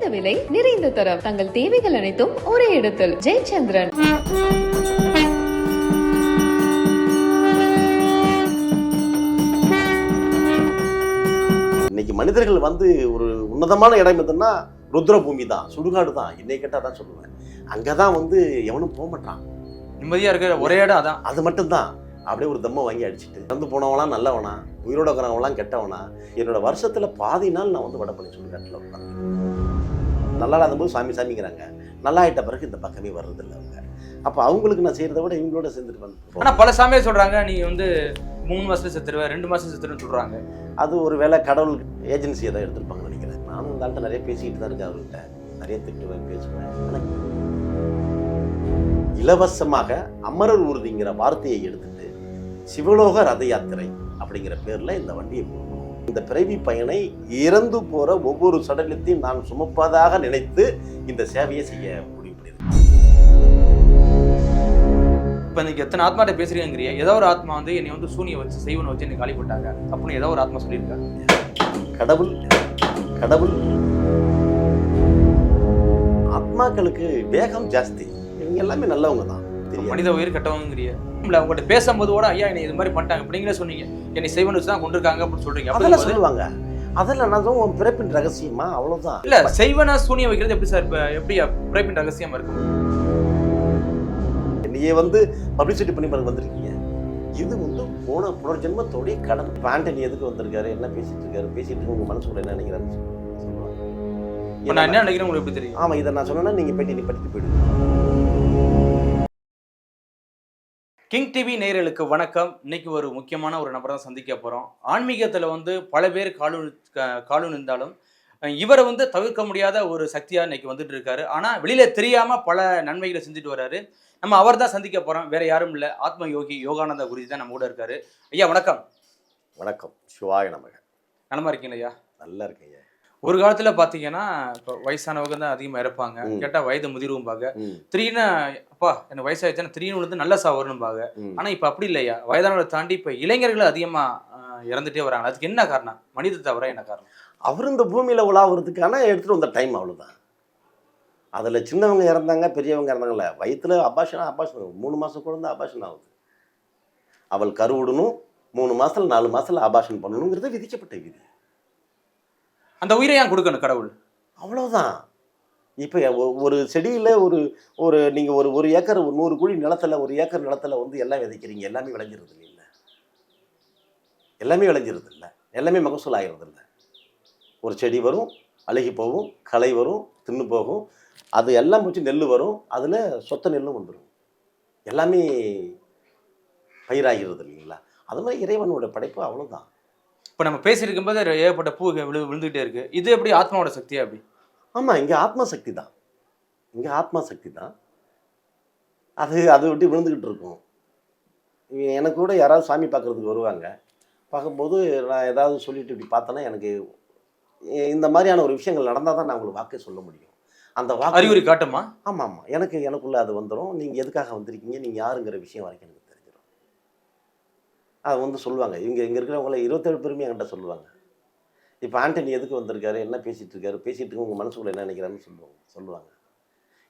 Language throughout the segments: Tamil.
குறைந்த விலை, நிறைந்த தரம். தங்கள் தேவைகள் அனைத்தும் ஒரே இடத்தில். ஜெயச்சந்திரன். இன்னைக்கு மனிதர்கள் வந்து ஒரு உன்னதமான இடம் எதுன்னா ருத்ரபூமி தான், சுடுகாடு தான். என்னை கேட்டால் தான் சொல்லுவேன். அங்கே தான் வந்து எவனும் போக மாட்டான். நிம்மதியாக இருக்கிற ஒரே இடம் அதான். அது மட்டும்தான். அப்படியே ஒரு தம்மை வாங்கி அடிச்சுட்டு இறந்து போனவங்களாம் நல்லவனா, உயிரோட இருக்கிறவங்களாம் கெட்டவனா. என்னோட வருஷத்தில் பாதி நாள் நான் வந்து வடபழனி சுடுகாட்டில் உட்காந்து நல்லா இல்லாதபோது சாமி சாமிங்கிறாங்க, நல்லா ஆகிட்ட பிறகு இந்த பக்கமே வர்றதில்லை அவங்க. அப்போ அவங்களுக்கு நான் செய்கிறத விட இவங்களோட சேர்ந்துட்டு வந்து. ஆனால் பல சாமியை சொல்கிறாங்க, நீ வந்து 3 மாதத்துல செத்துருவேன், 2 மாதம் செத்துருன்னு சொல்கிறாங்க. அது ஒரு வேளை கடவுள் ஏஜென்சியை தான் எடுத்துருப்பாங்கன்னு நினைக்கிறேன். நானும் இந்த ஆள்கிட்ட நிறைய பேசிக்கிட்டு தான் இருக்கேன். அவர்கிட்ட நிறைய திட்டுவேன், பேசுவேன். ஆனால் இலவசமாக அமரர் ஊர்திங்கிற வார்த்தையை எடுத்துட்டு சிவலோக ரத யாத்திரை அப்படிங்கிற பேரில் இந்த வண்டியை போகணும். இந்த பிறவி பயனை இறந்து போகிற ஒவ்வொரு சடலத்தையும் நான் சுமப்பதாக நினைத்து இந்த சேவையை செய்ய முடிவு பண்ணியிருக்கேன். இப்போ நீங்கள் எத்தனை ஆத்மாட்ட பேசுறீங்கிறிய, ஏதோ ஒரு ஆத்மா வந்து என்னை வந்து சூனியை வச்சு செய்வனை வச்சு என்னை காலி போட்டாங்க அப்படின்னு ஏதோ ஒரு ஆத்மா சொல்லியிருக்காங்க. கடவுள் கடவுள் ஆத்மாக்களுக்கு வேகம் ஜாஸ்தி. இவங்க எல்லாமே நல்லவங்க தான். மனித உயிர் கெட்டவங்கிறிய அவங்கள்ட்ட பேசும்போது கூட ஐயா என்னை இது மாதிரி பண்ணிட்டாங்க அப்படிங்களே சொன்னீங்க, என்னை செய்வனை வச்சு தான் கொண்டிருக்காங்க அப்படின்னு சொல்றீங்க. அதெல்லாம் சொல்லுவாங்க. அதெல்லாம் நான் உன் பிறப்பின் ரகசியமா அவ்வளவுதான். இல்ல செய்வனா சூனியை வைக்கிறது எப்படி சார்? இப்போ எப்படி பிறப்பின் ரகசியமா இருக்கும்? நீங்க வந்து பப்ளிசிட்டி பண்ணி வந்திருக்கீங்க. இது வந்து போன புனர்ஜென்மத்தோடைய கடன். ஆண்டனி எதுக்கு வந்திருக்காரு, என்ன பேசிட்டு இருக்காரு, பேசிட்டு உங்க மனசுக்குள்ள என்ன நினைக்கிறாருன்னு சொல்லுவாங்க. நான் என்ன நினைக்கிறேன் உங்களுக்கு எப்படி தெரியும்? ஆமா, இதை நான் சொன்னேன்னா நீங்க பேட்டி படித்து போயிடுங்க. கிங் டிவி நேயர்களுக்கு வணக்கம். இன்னைக்கு ஒரு முக்கியமான ஒரு நபரை தான் சந்திக்க போகிறோம். ஆன்மீகத்தில் வந்து பல பேர் காலு நின்றாலும் இவரை வந்து தவிர்க்க முடியாத ஒரு சக்தியாக இன்னைக்கு வந்துட்டு இருக்காரு. ஆனால் வெளியில தெரியாமல் பல நன்மைகளை செஞ்சுட்டு வர்றாரு. நம்ம அவர் தான் சந்திக்க போகிறோம். வேற யாரும் இல்லை, ஆத்ம யோகி யோகானந்த குருஜி தான் நம்ம கூட இருக்காரு. ஐயா வணக்கம். வணக்கம். சிவாய நமக. நலமா இருக்கீங்களா ஐயா? நல்லா இருக்கீங்க. ஒரு காலத்தில் பார்த்தீங்கன்னா இப்போ வயசானவங்க தான் அதிகமாக இறப்பாங்க. கேட்டால் வயது முதிர்வும்பாங்க. திடீர்னு அப்பா எனக்கு வயசாகிடுச்சுன்னா திடீர்னு வந்து நல்ல சாவரணும்பாங்க. ஆனால் இப்போ அப்படி இல்லையா, வயதானவரை தாண்டி இப்போ இளைஞர்கள் அதிகமாக இறந்துட்டே வராங்க. அதுக்கு என்ன காரணம்? மனித தவிர என்ன காரணம்? அவர் இந்த பூமியில் உலாவுறதுக்கான எடுத்துகிட்டு வந்த டைம் அவ்வளோதான். அதில் சின்னவங்க இறந்தாங்க, பெரியவங்க இறந்தாங்கல்ல. வயிற்றுல அபாஷன் 3 மாதம் குழந்தை அபாஷன் ஆகுது. அவள் கருவிடணும், 3 மாதத்தில் 4 மாதத்தில் அபாஷன் பண்ணணுங்கிறது விதிக்கப்பட்ட விதி. அந்த உயிரை ஏன் கொடுக்கணும் கடவுள்? அவ்வளோதான். இப்போ ஒரு செடியில் ஒரு நீங்கள் ஒரு ஏக்கர் 100 குழி நிலத்தில், 1 ஏக்கர் நிலத்தில் வந்து எல்லாம் விதைக்கிறீங்க. எல்லாமே விளைஞ்சிருது இல்லை, எல்லாமே விளைஞ்சிருது இல்லை, எல்லாமே மகசூல் ஆகிறது இல்லை. ஒரு செடி வரும், அழுகி போகும், களை வரும், தின்னு போகும். அது எல்லாம் போச்சு நெல் வரும், அதில் சொத்த நெல்லும் வந்துடும். எல்லாமே பயிராகிறது இல்லைங்களா? அது மாதிரி இறைவனோட படைப்பு அவ்வளோதான். இப்போ நம்ம பேசியிருக்கும்போது ஏகப்பட்ட பூ விழுந்துகிட்டே இருக்கு. இது எப்படி ஆத்மாவோட சக்தியா? அப்படி ஆமாம், இங்கே ஆத்மா சக்தி தான். இங்கே ஆத்மா சக்தி தான். அது விட்டு விழுந்துக்கிட்டு இருக்கும். எனக்கு கூட யாராவது சாமி பார்க்குறதுக்கு வருவாங்க. பார்க்கும்போது நான் ஏதாவது சொல்லிட்டு இப்படி பார்த்தேன்னா எனக்கு இந்த மாதிரியான ஒரு விஷயங்கள் நடந்தால் தான் நான் உங்களுக்கு வாக்கே சொல்ல முடியும். அந்த வாக்கு அறிகுறி காட்டுமா? ஆமாம் ஆமாம், எனக்குள்ளே அது வந்துடும். நீங்கள் எதுக்காக வந்திருக்கீங்க, நீங்கள் யாருங்கிற விஷயம் வரைக்கும் எனக்கு தெரிஞ்சிடும். அது வந்து சொல்லுவாங்க. இங்கே இருக்கிறவங்கள 27 பேருமே என்கிட்ட சொல்லுவாங்க. இப்போ ஆண்டனி எதுக்கு வந்திருக்காரு, என்ன பேசிகிட்டு இருக்காரு, பேசிகிட்டு உங்கள் மனசுக்குள்ள என்ன நினைக்கிறாருன்னு சொல்லுவாங்க.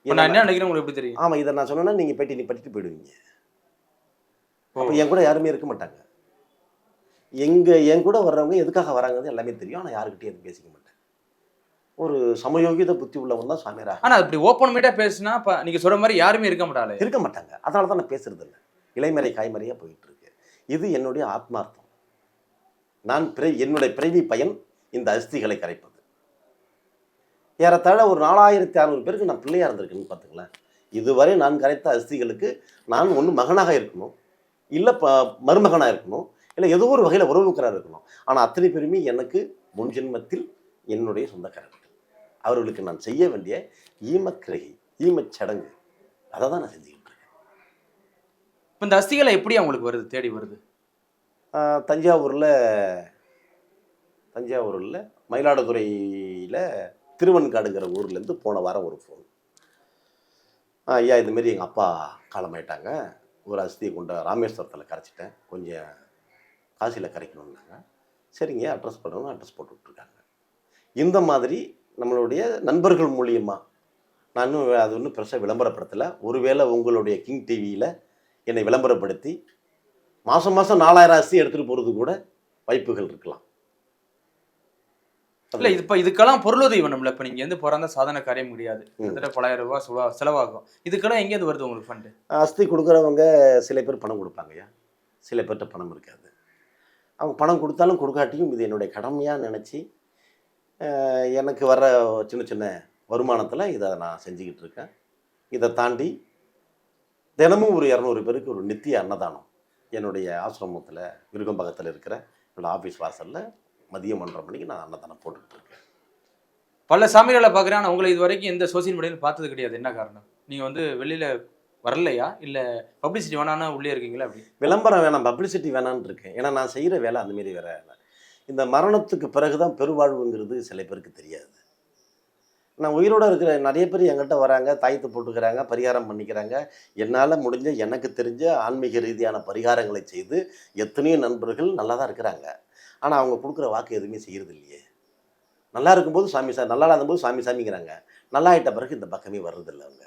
நான் என்ன நினைக்கிறேன் உங்களுக்கு எப்படி தெரியும்? ஆமாம், இதை நான் சொன்னேன்னா நீங்கள் பேட்டி படிச்சுட்டு போயிடுவீங்க. அப்போ என் கூட யாருமே இருக்க மாட்டாங்க. என் கூட வர்றவங்க எதுக்காக வராங்கிறது எல்லாமே தெரியும். ஆனால் யாருக்கிட்டையும் எதுவும் பேசிக்க மாட்டேன். ஒரு சமயோகித புத்தி உள்ளவன் தான் சாமியாரா. ஆனால் இப்படி ஓப்பன் மீட்டாக பேசுனா இப்போ நீங்கள் சொல்கிற மாதிரி யாருமே இருக்க மாட்டாங்க. அதனால தான் நான் பேசுறது இல்லை. இலைமறை காய்மறையாக போயிட்டு இருக்கு. இது என்னுடைய ஆத்மார்த்தம். என்னுடைய பிறவி பயன் இந்த அஸ்திகளை கரைப்பது. ஏறத்தாழ ஒரு 4600 பேருக்கு நான் பிள்ளையாக இருந்திருக்கேன்னு பார்த்துங்களேன். இதுவரை நான் கரைத்த அஸ்திகளுக்கு நான் ஒன்று மகனாக இருக்கணும், இல்லை மருமகனாக இருக்கணும், இல்லை ஏதோ ஒரு வகையில் உறவுக்காராக இருக்கணும். ஆனால் அத்தனை பேருமே எனக்கு முன்ஜென்மத்தில் என்னுடைய சொந்தக்காரர்கள். அவர்களுக்கு நான் செய்ய வேண்டிய ஈமக்கிரகி, ஈமச்சடங்கு, அதை தான் நான் செஞ்சுக்கிட்டு இருக்கேன். இப்போ இந்த அஸ்திகளை எப்படி அவங்களுக்கு வருது, தேடி வருது? தஞ்சாவூரில் மயிலாடுதுறையில் திருவன்காடுங்கிற ஊர்லேருந்து போன வாரம் ஒரு ஃபோன். ஐயா இதுமாரி எங்கள் அப்பா காலமாயிட்டாங்க, ஒரு அஸ்தியை கொண்ட ராமேஸ்வரத்தில் கரைச்சிட்டேன், கொஞ்சம் காசியில் கரைக்கணுன்னாங்க. சரிங்க, அட்ரஸ் பண்ணணும், அட்ரஸ் போட்டு விட்ருக்காங்க. இந்த மாதிரி நம்மளுடைய நண்பர்கள் மூலியமாக நான் இன்னும் அது ஒன்றும் பெருசாக விளம்பரப்படுத்தலை. ஒருவேளை உங்களுடைய கிங் டிவியில் என்னை விளம்பரப்படுத்தி மாதம் 4000 அரிசி எடுத்துகிட்டு போகிறது கூட வாய்ப்புகள் இருக்கலாம். இல்ல இப்ப இதுக்கெல்லாம் பொருளுதவி வேணும்ல. இப்ப நீங்க எந்த பிறந்த சாதனை காரியம் முடியாது, கிட்டத்தட்ட பலாயிரம் ரூபாய் செலவாகும். இதுக்கெல்லாம் எங்கேருந்து வருது உங்களுக்கு ஃபண்டு? அஸ்தி கொடுக்குறவங்க சில பேர் பணம் கொடுப்பாங்கய்யா, சில பேர்கிட்ட பணம் இருக்காது. அவங்க பணம் கொடுத்தாலும் கொடுக்காட்டியும் இது என்னுடைய கடமையாக நினச்சி எனக்கு வர சின்ன சின்ன வருமானத்தில் இதை நான் செஞ்சுக்கிட்டு இருக்கேன். இதை தாண்டி தினமும் ஒரு 200 பேருக்கு ஒரு நித்திய அன்னதானம் என்னுடைய ஆசிரமத்தில் விருகம்பகத்தில் இருக்கிற என்னோடய ஆஃபீஸ் வாசலில் மதியம் 1:30 மணிக்கு நான் அன்னதானம் போட்டுக்கிட்டு இருக்கேன். பல சாமிகளை பார்க்குறேன், ஆனால் உங்களை இது வரைக்கும் எந்த சோசியல் மீடியாவில் பார்த்தது கிடையாது. என்ன காரணம்? நீங்கள் வந்து வெளியில் வரலையா, இல்லை பப்ளிசிட்டி வேணான்னா உள்ளே இருக்கீங்களா? அப்படி விளம்பரம் வேணாம், பப்ளிசிட்டி வேணான்னு இருக்கேன். ஏன்னா நான் செய்கிற வேலை அந்தமாரி வேலை இல்லை. இந்த மரணத்துக்கு பிறகு தான் பெருவாழ்வுங்கிறது சில பேருக்கு தெரியாது. நான் உயிரோடு இருக்கிற நிறைய பேர் என்கிட்ட வராங்க, தாயத்து போட்டுக்கிறாங்க, பரிகாரம் பண்ணிக்கிறாங்க. என்னால் முடிஞ்ச எனக்கு தெரிஞ்ச ஆன்மீக ரீதியான பரிகாரங்களை செய்து எத்தனையோ நண்பர்கள் நல்லா தான் இருக்கிறாங்க. ஆனால் அவங்க கொடுக்குற வாக்கு எதுவுமே செய்கிறது இல்லையே. நல்லா இருக்கும்போது சாமி நல்லா இல்லாதபோது சாமிங்கிறாங்க. நல்லா ஆகிட்ட பிறகு இந்த பக்கமே வர்றதில்லை அவங்க.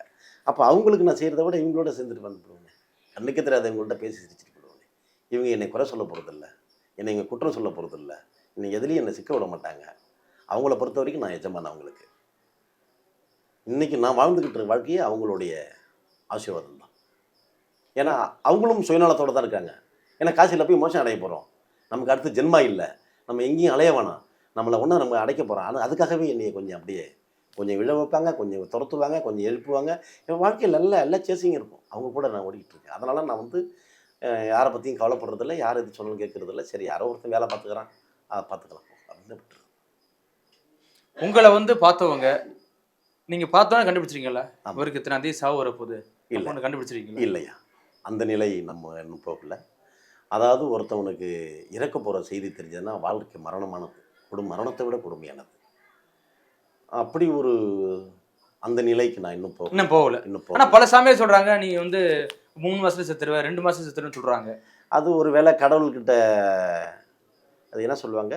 அப்போ அவங்களுக்கு நான் செய்கிறத விட இவங்களோட சேர்ந்துட்டு வந்துடுவேங்க. கண்ணுக்கு தெரியாத இவங்கள்ட்ட பேசி சிரிச்சுட்டு போடுவேன். இவங்க என்னை குறை சொல்ல போகிறதில்ல, என்னை இங்கே குற்றம் சொல்ல போகிறதில்ல, இன்னை எதுலேயும் என்னை சிக்க விட மாட்டாங்க. அவங்கள பொறுத்த வரைக்கும் நான் எஜமான அவங்களுக்கு. இன்றைக்கி நான் வாழ்ந்துக்கிட்டு இருக்க வாழ்க்கையே அவங்களுடைய ஆசீர்வாதம் தான். ஏன்னா அவங்களும் சுயநலத்தோடு தான் இருக்காங்க. ஏன்னா காசியில் போய் மோசம் அடைய போகிறோம், நமக்கு அடுத்து ஜென்மா இல்லை, நம்ம எங்கேயும் அலைய வேணாம், நம்மளை ஒன்றும் நம்ம அடைக்க போகிறோம். ஆனால் அதுக்காகவே என்னையை கொஞ்சம் அப்படியே கொஞ்சம் விழ வைப்பாங்க, கொஞ்சம் துரத்துவாங்க, கொஞ்சம் எழுப்புவாங்க. என் வாழ்க்கையில் எல்லாம் சேசிங் இருக்கும். அவங்க கூட நான் ஓடிக்கிட்டு இருக்கேன். அதனால் நான் வந்து யாரை பற்றியும் கவலைப்படுறதில்ல, யார் எது சொல்லணும் கேட்குறதில்ல. சரி, யாரோ ஒருத்தன் வேலை பார்த்துக்கிறான், அதை பார்த்துக்கலாம் அப்படின்னு விட்டுரு. உங்களை வந்து பார்த்தவங்க நீங்கள் பார்த்தோன்னே கண்டுபிடிச்சிருக்கீங்களா அவருக்கு இத்தனை அதே சாவு வரப்போகுது? இல்லை, கண்டுபிடிச்சிருக்கீங்களா? இல்லையா, அந்த நிலை நம்ம இன்னும் போகல. அதாவது ஒருத்தவனுக்கு இறக்க போகிற செய்தி தெரிஞ்சதுன்னா வாழ்க்கை மரணமானது, மரணத்தை விட கொடுமையானது. அப்படி ஒரு அந்த நிலைக்கு நான் இன்னும் போகல. ஆனால் பல சாமியார் சொல்கிறாங்க நீ வந்து 3 மாதத்துல செத்துருவ, 2 மாதம் செத்துருன்னு சொல்கிறாங்க. அது ஒரு வேளை கடவுள்கிட்ட அது என்ன சொல்லுவாங்க,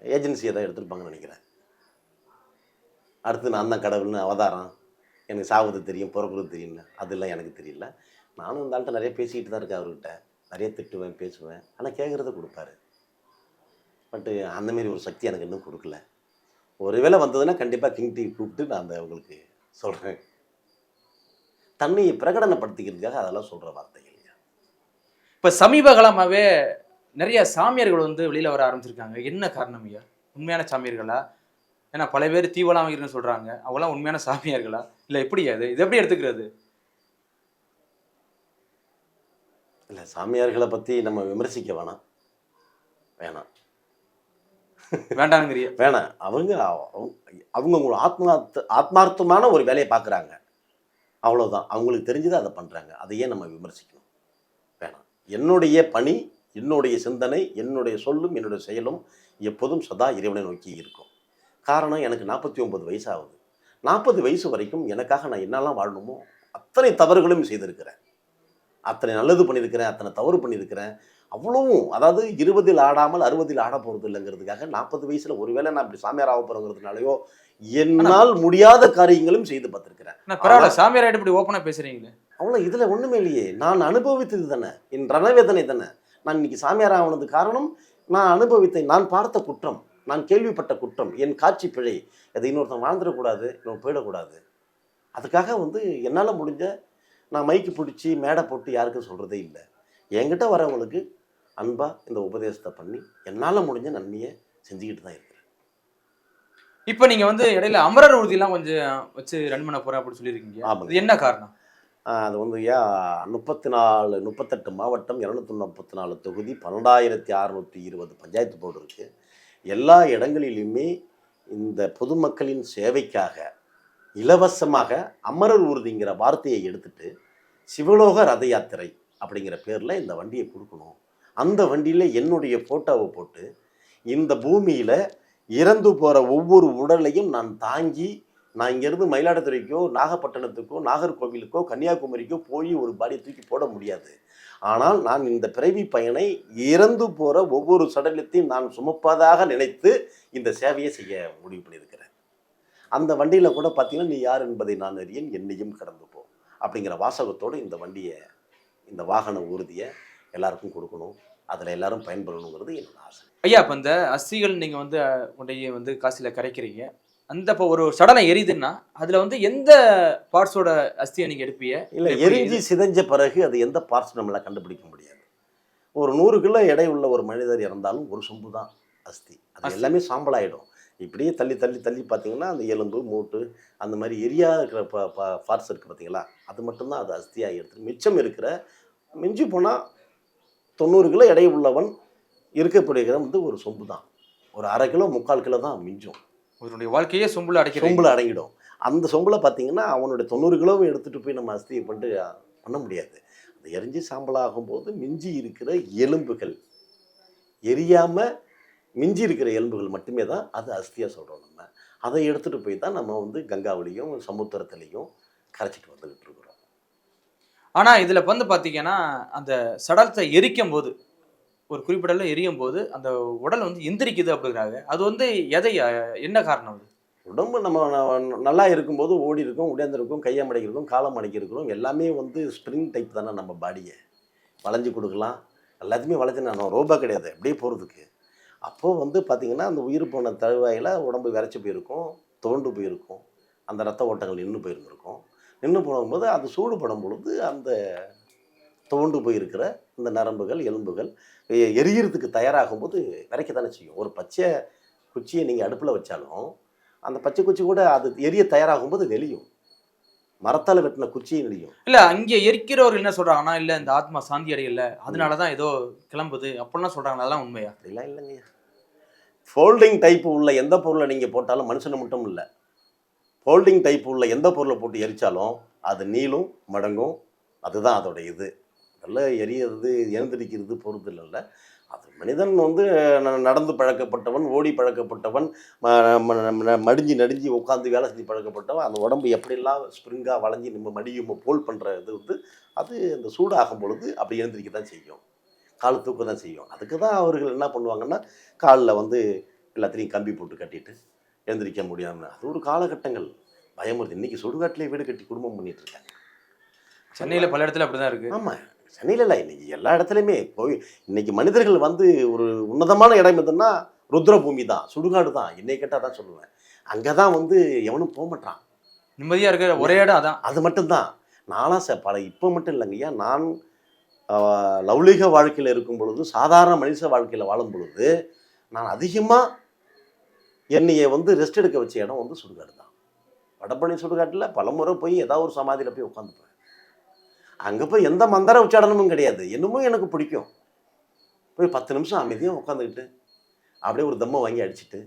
ஏஜென்சியை தான் எடுத்துருப்பாங்கன்னு நினைக்கிறேன். அடுத்து நான் தான் கடவுள்னு அவதாரம், எனக்கு சாவது தெரியும், பிறகுறது தெரியும்னு. அதெல்லாம் எனக்கு தெரியல. நானும் இந்த ஆள்கிட்ட நிறைய பேசிக்கிட்டு தான் இருக்கேன். அவர்கிட்ட நிறைய திட்டுவேன், பேசுவேன். ஆனால் கேட்குறத கொடுப்பாரு. பட்டு அந்தமாரி ஒரு சக்தி எனக்கு இன்னும் கொடுக்கல. ஒருவேளை வந்ததுன்னா கண்டிப்பாக கிங் டிவி கூப்பிட்டு நான் அந்த உங்களுக்கு சொல்கிறேன். தன்மையை பிரகடனப்படுத்திக்கிறதுக்காக அதெல்லாம் சொல்கிற வார்த்தைகள். இப்போ சமீப காலமாகவே நிறைய சாமியார்கள் வந்து வெளியில் வர ஆரம்பிச்சிருக்காங்க. என்ன காரணம் ஐயா? உண்மையான சாமியார்களா? ஏன்னா பல பேர் தீவலாம் வாங்கிருன்னு சொல்கிறாங்க. அவங்களாம் உண்மையான சாமியார்களா? இல்லை எப்படி அது இது எப்படி எடுத்துக்கிறது? இல்லை, சாமியார்களை பற்றி நம்ம விமர்சிக்க வேணாம். வேண்டாங்கிறிய வேணாம். அவங்க ஆத்மார்த்தமான ஒரு வேலையை பார்க்குறாங்க, அவ்வளோதான். அவங்களுக்கு தெரிஞ்சதை அதை பண்ணுறாங்க. அதையே நம்ம விமர்சிக்கணும் வேணாம். என்னுடைய பணி, என்னுடைய சிந்தனை, என்னுடைய சொல்லும் என்னுடைய செயலும் எப்போதும் சதா இறைவனை நோக்கி இருக்கும். காரணம், எனக்கு 49 வயசு ஆகுது. 40 வயசு வரைக்கும் எனக்காக நான் என்னெல்லாம் வாழணுமோ அத்தனை தவறுகளும் செய்திருக்கிறேன், அத்தனை நல்லது பண்ணியிருக்கிறேன், அத்தனை தவறு பண்ணியிருக்கிறேன். அவ்வளவும், அதாவது 20இல் ஆடாமல் 60இல் ஆட போகிறது இல்லைங்கிறதுக்காக 40 வயசில் ஒருவேளை நான் இப்படி சாமியார் ஆக போகிறோங்கிறதுனாலையோ என்னால் முடியாத காரியங்களும் செய்து பார்த்துருக்கிறேன். பரவாயில்ல, சாமியார் ஆகிட்டு இப்படி ஓப்பனாக பேசுகிறீங்களே. அவ்வளோ இதில் ஒன்றுமே இல்லையே. நான் அனுபவித்தது தானே, என் ரணவேதனை தானே. நான் இன்னைக்கு சாமியார் ஆனது காரணம் நான் அனுபவித்த, நான் பார்த்த குற்றம், நான் கேள்விப்பட்ட குற்றம், என் காட்சி பிழை. அதை இன்னொருத்தன் வாழ்ந்துடக்கூடாது, இன்னொரு போயிடக்கூடாது. அதுக்காக வந்து என்னால் முடிஞ்ச நான் மைக்கு பிடிச்சி மேடை போட்டு யாருக்கும் சொல்கிறதே இல்லை. என்கிட்ட வரவங்களுக்கு அன்பாக இந்த உபதேசத்தை பண்ணி என்னால் முடிஞ்ச நன்மையை செஞ்சுக்கிட்டு தான் இருக்கிறேன். இப்போ நீங்கள் வந்து இடையில அமரர் உறுதியெல்லாம் கொஞ்சம் வச்சு ரன் பண்ண போகிறேன் அப்படின்னு சொல்லியிருக்கீங்க. ஆமாம், என்ன காரணம்? அது வந்து 38 மாவட்டம், 234 தொகுதி, 12,620 பஞ்சாயத்து போர்டு இருக்குது. எல்லா இடங்களிலுமே இந்த பொதுமக்களின் சேவைக்காக இலவசமாக அமரர் ஊர்திங்கிற வார்த்தையை எடுத்துட்டு சிவலோக ரத யாத்திரை அப்படிங்கிற பேரில் இந்த வண்டியை கொடுக்கணும். அந்த வண்டியில் என்னுடைய ஃபோட்டோவை போட்டு இந்த பூமியில் இறந்து போகிற ஒவ்வொரு உடலையும் நான் தாங்கி நான் இங்கேருந்து மயிலாடுதுறைக்கோ நாகப்பட்டினத்துக்கோ நாகர்கோவிலுக்கோ கன்னியாகுமரிக்கோ போய் ஒரு பாடியை தூக்கி போட முடியாது. ஆனால் நான் இந்த பிறவி பயனை இறந்து போகிற ஒவ்வொரு சடலத்தையும் நான் சுமப்பதாக நினைத்து இந்த சேவையை செய்ய முடிவு பண்ணியிருக்கிறேன். அந்த வண்டியில் கூட பார்த்தீங்கன்னா, நீ யார் என்பதை நான் அறியேன், என்னையும் கடந்து போ அப்படிங்கிற வாசகத்தோடு இந்த வண்டியை, இந்த வாகன ஊர்தியை எல்லாருக்கும் கொடுக்கணும், அதில் எல்லாரும் பயன்பெறணுங்கிறது என்னோட ஆசை. ஐயா, இப்போ இந்த அஸ்திகள் நீங்கள் வந்து கொண்டு வந்து காசியில் கரைக்கிறீங்க. அந்த இப்போ ஒரு சடலம் எரியுதுன்னா அதில் வந்து எந்த பார்ட்ஸோட அஸ்தியை நீங்கள் எடுப்பீங்க? இல்லை, எரிஞ்சு சிதைஞ்ச பிறகு அது எந்த பார்ட்ஸ் நம்மளால் கண்டுபிடிக்க முடியாது. ஒரு 100 கிலோ எடை உள்ள ஒரு மனிதர் இறந்தாலும் ஒரு சொம்பு தான் அஸ்தி. அது எல்லாமே சாம்பலாயிடும். இப்படியே தள்ளி தள்ளி தள்ளி பார்த்தீங்கன்னா அந்த எலும்பு மூட்டு அந்த மாதிரி எரியா இருக்கிற பார்ட்ஸ் இருக்குது பார்த்தீங்களா, அது மட்டும்தான் அது அஸ்தியாக எடுத்து மிச்சம் இருக்கிற மிஞ்சி போனால் 90 கிலோ எடை உள்ளவன் இருக்கப்படுகிற வந்து ஒரு சொம்பு தான். ஒரு 1/2 கிலோ 3/4 கிலோ தான் மிஞ்சும். அவருடைய வாழ்க்கையே சொம்புல அடங்கிடும். அந்த சொம்புல பார்த்தீங்கன்னா அவனுடைய 90 கிலோவை எடுத்துகிட்டு போய் நம்ம அஸ்தியை பண்ண முடியாது. அந்த எரிஞ்சு சாம்பலாகும் போது மிஞ்சி இருக்கிற எலும்புகள், எரியாமல் மிஞ்சி இருக்கிற எலும்புகள் மட்டுமே தான் அது அஸ்தியாக சொல்கிறோம். நம்ம அதை எடுத்துகிட்டு போய் தான் நம்ம வந்து கங்காவிலையும் சமுத்திரத்துலேயும் கரைச்சிட்டு வந்துக்கிட்டு இருக்கிறோம். ஆனால் இதில் வந்து பார்த்தீங்கன்னா அந்த சடலத்தை எரிக்கும் போது, ஒரு குறிப்பிடல எரியும் போது அந்த உடல் வந்து எந்திரிக்குது அப்படிங்கிறாங்க. அது வந்து என்ன காரணம்? அது உடம்பு நம்ம நல்லா இருக்கும்போது ஓடி இருக்கும், உடையாந்துருக்கும், கையை மடக்கிருக்கும், காலம் மடக்கிருக்கிறோம். எல்லாமே வந்து ஸ்ப்ரிங் டைப் தானே. நம்ம பாடியை வளைஞ்சு கொடுக்கலாம், எல்லாத்தையுமே வளைஞ்சு நான் ரோபா கிடையாது அப்படியே போகிறதுக்கு. அப்போது வந்து பார்த்திங்கன்னா அந்த உயிர் போன தழுவாயில் உடம்பு விரைச்சி போயிருக்கும், தோண்டு போயிருக்கும், அந்த ரத்த ஓட்டங்கள் நின்று போயிருந்திருக்கும். நின்று போகும்போது அது சூடுபடும் பொழுது அந்த தோண்டு போயிருக்கிற இந்த நரம்புகள் எலும்புகள் எரிகிறதுக்கு தயாராகும்போது விரைக்க தானே செய்யும். ஒரு பச்சை குச்சியை நீங்கள் அடுப்பில் வச்சாலும் அந்த பச்சை குச்சி கூட அது எரிய தயாராகும்போது வெளியும். மரத்தால் வெட்டின குச்சியும் வெளியும். இல்லை, அங்கே எரிக்கிறவர்கள் என்ன சொல்கிறாங்கன்னா, இல்லை இந்த ஆத்மா சாந்தி அடையலை, அதனால தான் ஏதோ கிளம்புது அப்படிலாம் சொல்கிறாங்க. அதெல்லாம் உண்மையா? அப்படிலாம் இல்லைங்க. ஃபோல்டிங் டைப் உள்ள எந்த பொருளை நீங்கள் போட்டாலும், மனுஷனை மட்டும் இல்லை, ஃபோல்டிங் டைப் உள்ள எந்த பொருளை போட்டு எரித்தாலும் அது நீளும் மடங்கும். அதுதான் அதோட இது. அதெல்லாம் எரியறது எழுந்திருக்கிறது பொறுத்து இல்லை. அது மனிதன் வந்து நடந்து பழக்கப்பட்டவன், ஓடி பழக்கப்பட்டவன், மடிஞ்சு நடிஞ்சு உட்காந்து வேலை செஞ்சு பழக்கப்பட்டவன், அந்த உடம்பு எப்படிலாம் ஸ்ப்ரிங்காக வளைஞ்சி நம்ம மடியும் போல் பண்ணுற இது வந்து அது அந்த சூடாகும் பொழுது அப்படி எழுந்திரிக்க தான் செய்யும், கால் தூக்க தான் செய்யும். அதுக்கு தான் அவர்கள் என்ன பண்ணுவாங்கன்னா, காலில் வந்து எல்லாத்தையும் கம்பி போட்டு கட்டிட்டு எழுந்திரிக்க முடியாமல் அது ஒரு காலகட்டங்கள் பயமுறுது. இன்றைக்கி சுடுகாட்டிலே வீடு கட்டி குடும்பம் பண்ணிகிட்டு இருக்காங்க. சென்னையில் பல இடத்துல அப்படி தான் இருக்குது. ஆமாம், சென்னையில் இல்லை, இன்றைக்கி எல்லா இடத்துலையுமே போய் இன்றைக்கி மனிதர்கள் வந்து ஒரு உன்னதமான இடம் எதுன்னா ருத்ரபூமி தான், சுடுகாடு தான். என்னை கேட்டால் தான் சொல்லுவேன். அங்கே தான் வந்து எவனும் போக மாட்டான், நிம்மதியாக இருக்கிற ஒரே இடம் அதான். அது மட்டும்தான். நானும் இப்போ மட்டும் இல்லைங்கய்யா, நான் லௌலிக வாழ்க்கையில் இருக்கும் பொழுது, சாதாரண மனுஷ வாழ்க்கையில் வாழும் பொழுது நான் அதிகமாக என்னையை வந்து ரெஸ்ட் எடுக்க வச்ச இடம் வந்து சுடுகாடு தான். வடபழனி சுடுகாட்டில் பலமுறை போய் ஏதாவது ஒரு சமாதியில் போய் உட்காந்துப்பேன். அங்கே போய் எந்த மந்திர உச்சாடனமும் கிடையாது, என்னமோ எனக்கு பிடிக்கும். போய் 10 நிமிஷம் அமைதியாக உட்காந்துக்கிட்டு அப்படியே ஒரு தம்மை வாங்கி அடிச்சுட்டு,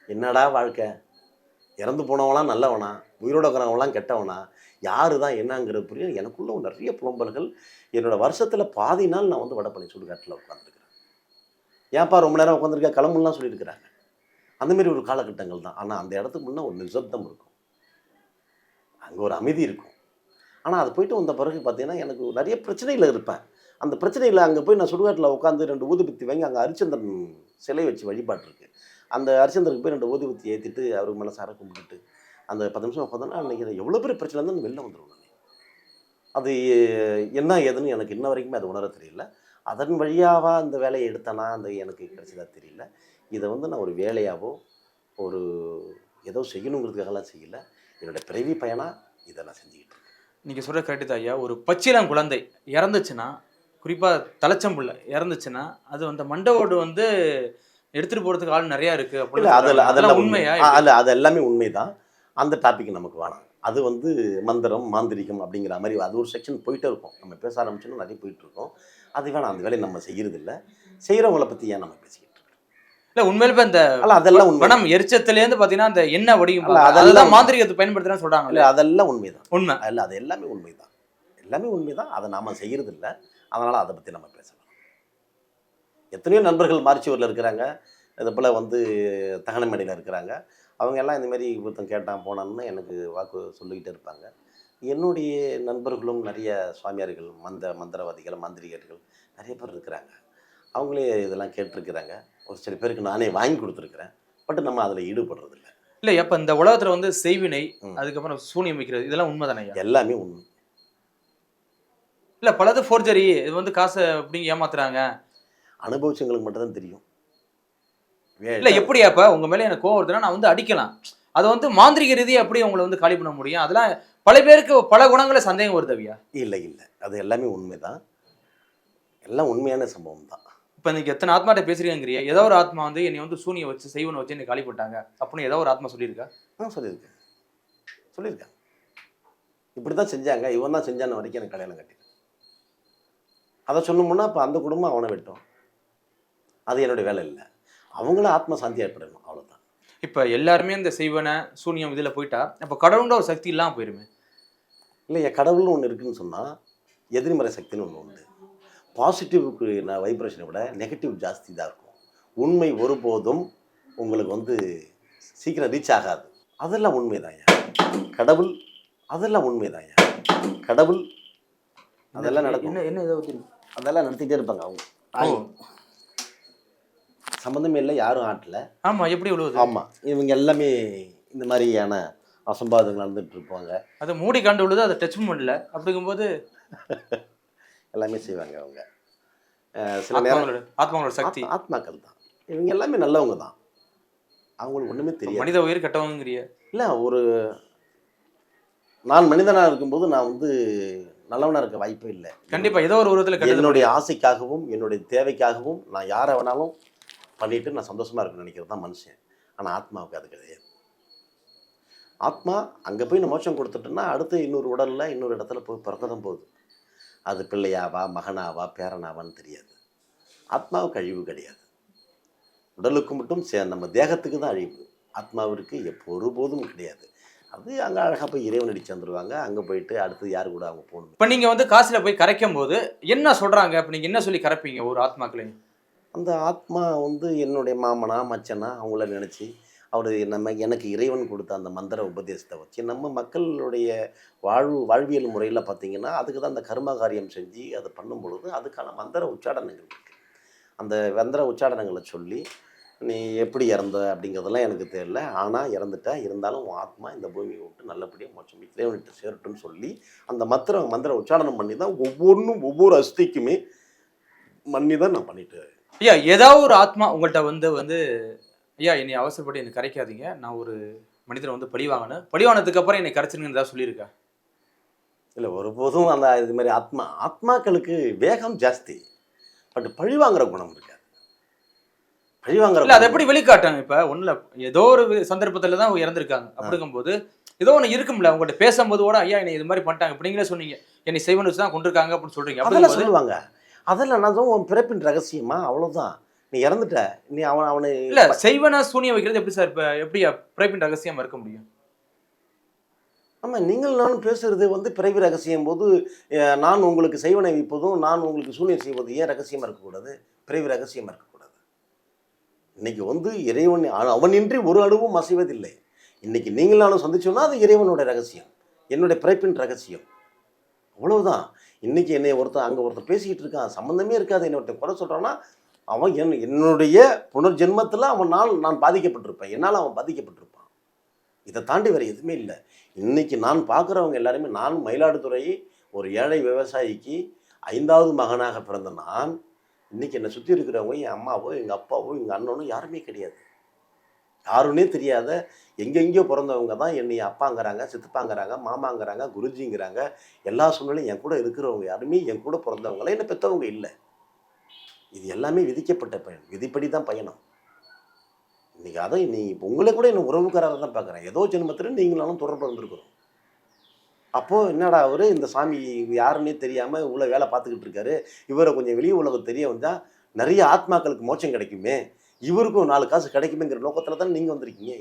என்னடா வாழ்க்கை, இறந்து போனவங்களாம் நல்லவனா, உயிரோட இருக்கிறவங்களாம் கெட்டவனா, யாரு தான் என்னங்கிற புரியும். எனக்குள்ள நிறைய புலம்பல்கள். என்னோட வருஷத்தில் பாதி நாள் நான் வந்து வடபழனி சுடுகாட்டில் உட்காந்துருக்கிறேன். ஏன்ப்பா ரொம்ப நேரம் உட்காந்துருக்கேன் கிளம்புலாம் சொல்லியிருக்கிறாங்க. அந்தமாரி ஒரு காலகட்டங்கள் தான். ஆனால் அந்த இடத்துக்கு முன்னே ஒரு நிசப்தம் இருக்கும், அங்கே ஒரு அமைதி இருக்கும். ஆனால் அது போயிட்டு வந்த பிறகு பார்த்தீங்கன்னா எனக்கு நிறைய பிரச்சனையில் இருப்பேன். அந்த பிரச்சனையில் அங்கே போய் நான் சுடுகாட்டில் உட்காந்து 2 ஊதுபத்தி வாங்கி, அங்கே ஹரிச்சந்திரன் சிலை வச்சு வழிபாட்டு இருக்குது, அந்த ஹரிச்சந்திரனுக்கு போய் 2 ஊதுபத்தி ஏற்றிட்டு அவருக்கு மேலே சாரை கும்பிட்டுட்டு அந்த 10 நிமிஷம் உட்காந்தோன்னா அன்றைக்கி எவ்வளோ பெரிய பிரச்சனை இருந்தால் வெளில வந்துடுவேன். அது என்ன ஏதுன்னு எனக்கு இன்ன வரைக்குமே அது உணர தெரியல. அதன் வழியாக அந்த வேலையை எடுத்தேன்னா அந்த எனக்கு கிடைச்சதா தெரியல. இதை வந்து நான் ஒரு வேலையாகவோ ஒரு ஏதோ செய்யணுங்கிறதுக்காகலாம் செய்யலை. என்னோடய பிறவி பயனாக இதை நான் செஞ்சுக்கிட்டு இருக்கேன். நீங்கள் சொல்கிற கரெக்டு தான் ஐயா. ஒரு பச்சிளம் குழந்தை இறந்துச்சுன்னா, குறிப்பாக தலைச்சம்புள்ள இறந்துச்சுன்னா, அது அந்த மண்டவோடு வந்து எடுத்துகிட்டு போகிறதுக்கு ஆள் நிறையா இருக்குது அப்படி. அதெல்லாம் உண்மையா? இல்லை, அது எல்லாமே உண்மை தான். அந்த டாபிக் நமக்கு வேணாம். அது வந்து மந்திரம் மாந்திரிகம் அப்படிங்கிற மாதிரி அது ஒரு செக்ஷன் போயிட்டே இருக்கும். நம்ம பேச ஆரம்பிச்சோன்னா நிறைய போயிட்டுருக்கோம். அது வேணாம், அந்த வேலையை நம்ம செய்கிறது இல்லை. செய்கிறவங்கள பற்றி ஏன் நம்ம பேசிக்கிட்டு இருக்கோம்? இல்லை, உண்மையிலுமே இந்த அதெல்லாம் உண்மை. பணம் எரிச்சத்துலேருந்து பார்த்தீங்கன்னா அந்த எண்ணெய் வடியும், அதெல்லாம் மாந்திரிகத்தை பயன்படுத்துகிறேன்னு சொல்கிறாங்க. இல்லை, அதெல்லாம் உண்மைதான். உண்மை இல்லை, அது எல்லாமே உண்மைதான். எல்லாமே உண்மைதான். அதை நாம் செய்கிறது இல்லை. அதனால் அதை பற்றி நம்ம பேசலாம். எத்தனையோ நண்பர்கள் மார்ச்சியூரில் இருக்கிறாங்க, இது போல் வந்து தகனமேடையில் இருக்கிறாங்க. அவங்க எல்லாம் இந்த மாதிரி ஒருத்தன் கேட்டான் போனான்னு எனக்கு வாக்கு சொல்லிக்கிட்டே இருப்பாங்க. என்னுடைய நண்பர்களும் நிறைய சுவாமியார்கள், மந்திரவாதிகள், மாந்திரிகர்கள் நிறைய பேர் இருக்கிறாங்க. அவங்களே இதெல்லாம் கேட்டிருக்கிறாங்க. ஒரு சில பேருக்கு நானே வாங்கி கொடுத்துருக்குறேன். பட் நம்ம அதில் ஈடுபடுறதில்ல. இல்ல அப்ப இந்த உலகத்துல வந்து செய்வினை, ம். அதுக்கப்புறம் சூனியம் வைக்கிறது இதெல்லாம் உண்மைதானே ஐயா? எல்லாமே உண்மை. இல்ல பலது ஃபோர்ஜரி, இது வந்து காசை அப்படிங்க ஏமாத்துறாங்க. அனுபவிச்சவங்களுக்கு மட்டும்தான் தெரியும். இல்ல எப்படி அப்ப உங்க மேல எனக்கு கோவம் வருதுன்னா நான் வந்து அடிக்கலாம். அதை வந்து மாந்திரிக ரீதியா எப்படி உங்களை வந்து காலி பண்ண முடியும்? அதெல்லாம் பல பேருக்கு பல குணங்கள சந்தேகம் வருது ஐயா. இல்லை இல்லை, அது எல்லாமே உண்மைதான். எல்லாம் உண்மையான சம்பவம் தான். இப்ப நீங்க எத்தனை ஆத்மாட்ட பேசுறீங்கிறியா? ஏதோ ஒரு ஆத்மா வந்து என்னை வந்து சூனியம் வச்சு செய்வனை வச்சு என்னை காலி பண்ணிட்டாங்க அப்படின்னு ஏதோ ஒரு ஆத்மா சொல்லியிருக்கா? சொல்லியிருக்கேன். இப்படி தான் செஞ்சாங்க, இவன் தான் செஞ்சான வரைக்கும் எனக்கு கல்யாணம் கட்டி. அதை சொல்லணும்னா இப்போ அந்த குடும்பம் அவனை வெட்டும். அது என்னுடைய வேலை இல்லை. அவங்களும் ஆத்ம சாந்தி ஏற்படணும், அவ்வளோதான். இப்ப எல்லாருமே இந்த செய்வனை சூனியம் இதுல போயிட்டா அப்ப கடவுள்ன்ற ஒரு சக்தி இல்லாம போயிருமே. இல்லையா, கடவுள்னு ஒன்று இருக்குதுன்னு சொன்னால் எதிர்மறை சக்தின்னு ஒன்று உண்டு. பாசிட்டிவுக்கு நான் வைப்ரேஷனை விட நெகட்டிவ் ஜாஸ்தி தான் இருக்கும். உண்மை ஒருபோதும் உங்களுக்கு வந்து சீக்கிரம் ரீச் ஆகாது. அதெல்லாம் உண்மைதான்யா. கடவுள் அதெல்லாம் உண்மைதான்யா. கடவுள் அதெல்லாம் நடக்கும். என்ன ஏதோ அதெல்லாம் நடத்திட்டே இருப்பாங்க அவங்க. சம்மந்தமே இல்லை, யாரும் ஆட்டல. ஆமா, எப்படி விழுவுது? ஆமாம், இவங்க எல்லாமே இந்த மாதிரியான அசம்பாதங்கள் நடந்துட்டு இருப்பாங்க. அதை மூடி காண்டு விழுது, அதை டச் பண்ணல. அப்படிங்கும்போது எல்லாமே செய்வாங்க அவங்க. சில நேரம் ஆத்மாவோட சக்தி, ஆத்மாக்கள் தான். இவங்க எல்லாமே நல்லவங்க தான். அவங்களுக்கு ஒன்றுமே தெரியாது. மனித உயிர் கெட்டவங்கிறிய இல்லை, நான் மனிதனாக இருக்கும்போது நான் வந்து நல்லவனாக இருக்க வாய்ப்பே இல்லை. கண்டிப்பா ஏதோ ஒரு உருவத்தில் என்னுடைய ஆசைக்காகவும் என்னுடைய தேவைக்காகவும் நான் யாரை வேணாலும் பண்ணிட்டு நான் சந்தோஷமா இருக்குன்னு நினைக்கிறது தான் மனுஷன். ஆனால் ஆத்மாவுக்கு அது கிடையாது. ஆத்மா அங்கே போய் நான் மோட்சம் கொடுத்துட்டோன்னா அடுத்து இன்னொரு உடலில் இன்னொரு இடத்துல போய் பிறக்க தான் போகுது. அது பிள்ளையாவா மகனாவா பேரனாவான்னு தெரியாது. ஆத்மாவுக்கு அழிவு கிடையாது. உடலுக்கு மட்டும் நம்ம தேகத்துக்கு தான் அழிவு. ஆத்மாவிற்கு ஒருபோதும் கிடையாது. அது அங்கே அழகாக போய் இறைவன் அடிச்சு வந்துடுவாங்க. அங்கே போயிட்டு அடுத்து யார் கூட அவங்க போகணும். இப்போ நீங்கள் வந்து காசில் போய் கரைக்கும் போது என்ன சொல்கிறாங்க? இப்போ நீங்கள் என்ன சொல்லி கரைப்பீங்க ஒரு ஆத்மாக்களையும்? அந்த ஆத்மா வந்து என்னுடைய மாமனா மச்சனா அவங்கள நினச்சி எனக்கு இறைவன் கொடுத்த அந்த மந்திர உபதேசத்தை வச்சு நம்ம மக்களுடைய வாழ்வியல் முறையில் பார்த்திங்கன்னா அதுக்கு தான் அந்த கர்ம காரியம் செஞ்சு அதை பண்ணும் பொழுது அதுக்கான மந்திர உச்சாடனங்கள் இருக்குது. அந்த மந்திர உச்சாடனங்களை சொல்லி நீ எப்படி இறந்த அப்படிங்கிறதெல்லாம் எனக்கு தெரியல, ஆனால் இறந்துட்டா இருந்தாலும் உன் ஆத்மா இந்த பூமியை விட்டு நல்லபடியாக மோட்சம் இறைவன்கிட்ட சேரட்டும்னு சொல்லி அந்த மந்திர உச்சாடனம் பண்ணி தான் ஒவ்வொரு அஸ்திக்குமே பண்ணி தான் நான் பண்ணிட்டு. ஐயா, ஏதாவது ஒரு ஆத்மா உங்கள்கிட்ட வந்து ஐயா என்னை அவசரப்பட்டு என்னை கரைக்காதீங்க, நான் ஒரு மனிதரை வந்து பழிவானதுக்கு அப்புறம் என்னை கரைச்சிருங்கன்னு ஏதாவது சொல்லியிருக்கா? இல்லை, ஒருபோதும் அந்த இது மாதிரி ஆத்மாக்களுக்கு வேகம் ஜாஸ்தி, பட் பழிவாங்கிற குணம் இருக்காது. பழிவாங்கிற அதை எப்படி வெளிக்காட்டாங்க? இப்போ ஒன்றும் ஏதோ ஒரு சந்தர்ப்பத்தில் தான் இறந்துருக்காங்க. அப்படிங்கும்போது ஏதோ ஒன்று இருக்கும்ல, உங்கள்கிட்ட பேசும்போது கூட ஐயா என்னை இது மாதிரி பண்ணிட்டாங்க, இப்போ நீங்களே சொன்னீங்க என்னை செய்வன் வச்சு தான் கொண்டிருக்காங்க அப்படின்னு சொல்கிறீங்க. அதெல்லாம் சொல்லுவாங்க. அதெல்லாம் நான் உன் பிறப்பின் ரகசியமா, அவ்வளோதான். நீ இறந்துட்ட, நீ அவனை இல்லை செய்வனா சூனியம் வைக்கிறது எப்படி சார்? இப்போ எப்படி பிறப்பின் ரகசியமாக இருக்க முடியும்? ஆமாம், நீங்கள் நானும் பேசுறது வந்து பிறவி ரகசியம் போது நான் உங்களுக்கு செய்வனை வைப்பதும் நான் உங்களுக்கு சூனியம் செய்வது ஏன் ரகசியமாக இருக்கக்கூடாது? பிறவி ரகசியமாக இருக்கக்கூடாது. இன்னைக்கு வந்து இறைவன் அவனின்றி ஒரு அணுவும் அசைவதில்லை. இன்னைக்கு நீங்கள் நானும் சந்திச்சோம்னா அது இறைவனுடைய ரகசியம், என்னுடைய பிறப்பின் ரகசியம், அவ்வளவுதான். இன்னைக்கு என்னை ஒருத்தர் பேசிக்கிட்டு இருக்கான், சம்மந்தமே இருக்காது, என்னை ஒருத்தன் குறை சொல்கிறான்னா அவன் என்னுடைய புனர்ஜென்மத்தில் நான் பாதிக்கப்பட்டிருப்பேன், என்னால் அவன் பாதிக்கப்பட்டிருப்பான். இதை தாண்டி வேறு எதுவுமே இல்லை. இன்னைக்கு நான் பார்க்குறவங்க எல்லாருமே, நான் மயிலாடுதுறை ஒரு ஏழை விவசாயிக்கு 5வது மகனாக பிறந்த நான், இன்னைக்கு என்னை சுற்றி இருக்கிறவங்க என் அம்மாவோ எங்கள் அப்பாவோ எங்கள் அண்ணனோ யாருமே கிடையாது. யாருன்னே தெரியாத எங்கெங்கேயோ பிறந்தவங்க தான் என்னை அப்பாங்கிறாங்க, சித்தப்பாங்கிறாங்க, மாமாங்கிறாங்க, குருஜிங்கிறாங்க. எல்லா சூழ்நிலையும் என் கூட இருக்கிறவங்க யாருமே என் கூட பிறந்தவங்களே என்னை பெற்றவங்க இல்லை. இது எல்லாமே விதிக்கப்பட்ட பயணம், விதிப்படி தான் பயணம். இன்றைக்கி அதை உங்களை கூட என்ன உறவுக்காராக தான் பார்க்குறேன். ஏதோ ஜென்மத்தில் நீங்களாலும் தொடர்பு இருந்திருக்கிறோம். அப்போது என்னடா அவர் இந்த சாமி யாருன்னே தெரியாமல் இவ்வளோ வேலை பார்த்துக்கிட்டு இருக்காரு, இவரை கொஞ்சம் வெளியே உலகம் தெரிய வந்தால் நிறைய ஆத்மாக்களுக்கு மோட்சம் கிடைக்குமே, இவருக்கும் 4 காசு கிடைக்குமேங்கிற நோக்கத்தில் தான் நீங்கள் வந்திருக்கீங்க.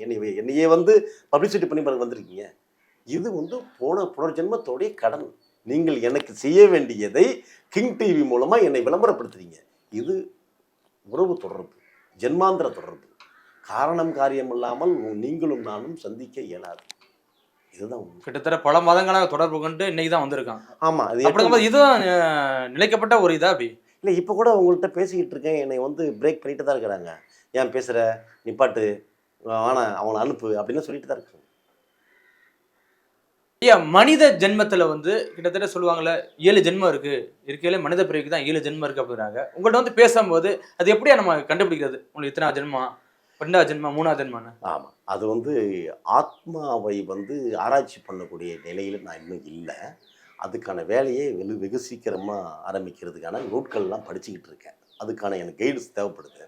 என்னையே வந்து பப்ளிசிட்டி பண்ணி வந்திருக்கீங்க. இது வந்து புனர்ஜென்மத்தோடைய கடன். நீங்கள் எனக்கு செய்ய வேண்டியதை கிங் டிவி மூலமாக என்னை விளம்பரப்படுத்துறீங்க. இது உறவு தொடர்பு, ஜென்மாந்திர தொடர்பு. காரணம் காரியம் இல்லாமல் நீங்களும் நானும் சந்திக்க இயலாது. இதுதான் உண்மை. கிட்டத்தட்ட பல மாதங்களாக தொடர்பு கொண்டு இன்னைக்கு தான் வந்திருக்காங்க. ஆமா, அது அப்படிங்கும்போது இதுதான் நிலைக்கப்பட்ட ஒரு இதா அப்படி இல்லை. இப்போ கூட உங்கள்கிட்ட பேசிக்கிட்டு இருக்கேன், என்னை வந்து பிரேக் பண்ணிட்டு தான் இருக்கிறாங்க. ஏன் பேசுகிற, நிப்பாட்டு, வானா அவனை அனுப்பு அப்படின்னு சொல்லிட்டு தான் இருக்காங்க. ஐயா, மனித ஜென்மத்துல வந்து கிட்டத்தட்ட சொல்லுவாங்கல்ல 7 ஜென்மம் இருக்கு, இருக்கையில மனித பிறவிக்கு தான் 7 ஜென்மம் இருக்கு அப்படிங்கிறாங்க. உங்கள்கிட்ட வந்து பேசும்போது அது எப்படியா நம்ம கண்டுபிடிக்கிறது, உங்களுக்கு இத்தனை ஜென்மம், 2வது ஜென்மம், 3வது ஜென்மான்னு? ஆமாம், அது வந்து ஆத்மாவை வந்து ஆராய்ச்சி பண்ணக்கூடிய நிலையில் நான் இன்னும் இல்லை. அதுக்கான வேலையை வெகு சீக்கிரமாக ஆரம்பிக்கிறதுக்கான நூட்கள்லாம் படிச்சுக்கிட்டு இருக்கேன். அதுக்கான எனக்கு கைடன்ஸ் தேவைப்படுது.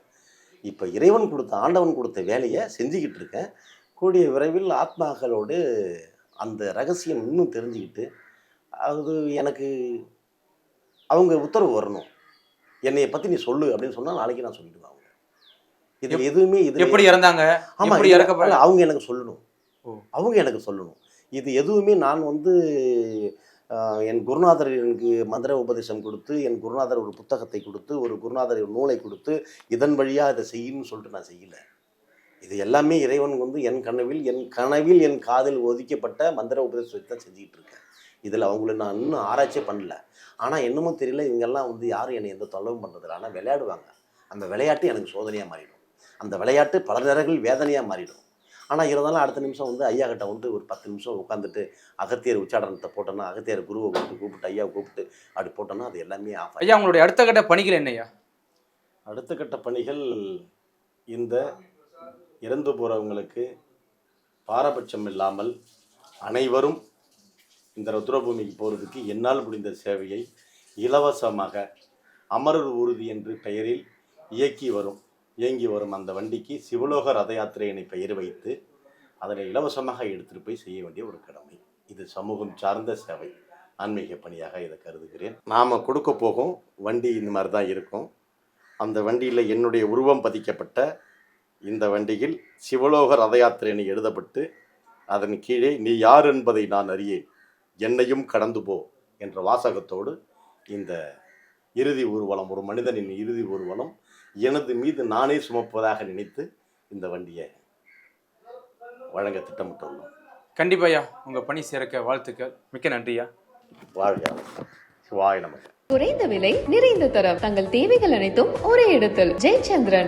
இப்போ இறைவன் கொடுத்த, ஆண்டவன் கொடுத்த வேலையை செஞ்சுக்கிட்டு இருக்கேன். கூடிய விரைவில் ஆத்மாக்களோடு அந்த ரகசியம் இன்னும் தெரிஞ்சுக்கிட்டு, அது எனக்கு அவங்க உத்தரவு வரணும். என்னைய பற்றி நீ சொல்லு அப்படின்னு சொன்னால் நாளைக்கு நான் சொல்லிடுவேன். அவங்க இதில் எதுவுமே இது எப்படி இறந்தாங்க, ஆமாம், எப்படி இறக்கப்பட அவங்க எனக்கு சொல்லணும். அவங்க எனக்கு சொல்லணும். இது எதுவுமே நான் வந்து என் குருநாதர் எனக்கு மந்திர உபதேசம் கொடுத்து, என் குருநாதர் ஒரு புத்தகத்தை கொடுத்து, ஒரு குருநாதர் ஒரு நூலை கொடுத்து, இதன் வழியாக இதை செய்யணும்னு சொல்லிட்டு நான் செய்யலை. இது எல்லாமே இறைவன் வந்து என் கனவில் என் காதில் ஒதுக்கப்பட்ட மந்திர உபதேசத்தை தான் செஞ்சுக்கிட்டு இருக்கேன். இதில் அவங்கள நான் இன்னும் ஆராய்ச்சியே பண்ணல. ஆனால் என்னமோ தெரியல, இவங்கெல்லாம் வந்து யாரும் என்னை எந்த தொல்லவும் பண்ணுறதில்ல. ஆனால் விளையாடுவாங்க. அந்த விளையாட்டு எனக்கு சோதனையாக மாறிடும். அந்த விளையாட்டு பல நேரங்கள் வேதனையாக மாறிடும். ஆனால் இருந்தாலும் அடுத்த நிமிஷம் வந்து ஐயா கிட்ட வந்து ஒரு 10 நிமிஷம் உட்காந்துட்டு அகத்தியர் உச்சாடனத்தை போட்டோன்னா, அகத்தியர் குருவை கூப்பிட்டு ஐயாவை கூப்பிட்டு அப்படி போட்டோன்னா அது எல்லாமே ஆஃப். ஐயா, உங்களுடைய அடுத்த கட்ட பணிகள் என்னையா? அடுத்த கட்ட பணிகள், இந்த இறந்து போகிறவங்களுக்கு பாரபட்சம் இல்லாமல் அனைவரும் இந்த ருத்ரபூமிக்கு போகிறதுக்கு என்னால் முடிந்த சேவையை இலவசமாக அமரர் ஊர்தி என்று பெயரில் இயங்கி வரும் அந்த வண்டிக்கு சிவலோக ரத யாத்திரையினை பெயர் வைத்து அதனை இலவசமாக எடுத்துகிட்டு போய் செய்ய வேண்டிய ஒரு கடமை. இது சமூகம் சார்ந்த சேவை, ஆன்மீக பணியாக இதை கருதுகிறேன். நாம் கொடுக்க போகும் வண்டி இந்த மாதிரி தான் இருக்கும். அந்த வண்டியில் என்னுடைய உருவம் பதிக்கப்பட்ட இந்த வண்டியில் சிவலோக ரத யாத்திரையினை எழுதப்பட்டு அதன் கீழே நீ யார் என்பதை நான் அறியேன், என்னையும் கடந்து போ என்ற வாசகத்தோடு இந்த இறுதி ஊர்வலம், ஒரு மனிதனின் இறுதி ஊர்வலம் எனது மீது நானே சுமப்பதாக நினைத்து இந்த வண்டியை வழங்க திட்டமிட்டுள்ளோம். கண்டிப்பா ஐயா, உங்க பணி சிறக்க வாழ்த்துக்கள். மிக்க நன்றியா. வாழ்க. சிவாய நமக. குறைந்த விலை, நிறைந்த தரம், தங்கள் தேவைகள் அனைத்தும் ஒரே இடத்தில். ஜெயச்சந்திரன்.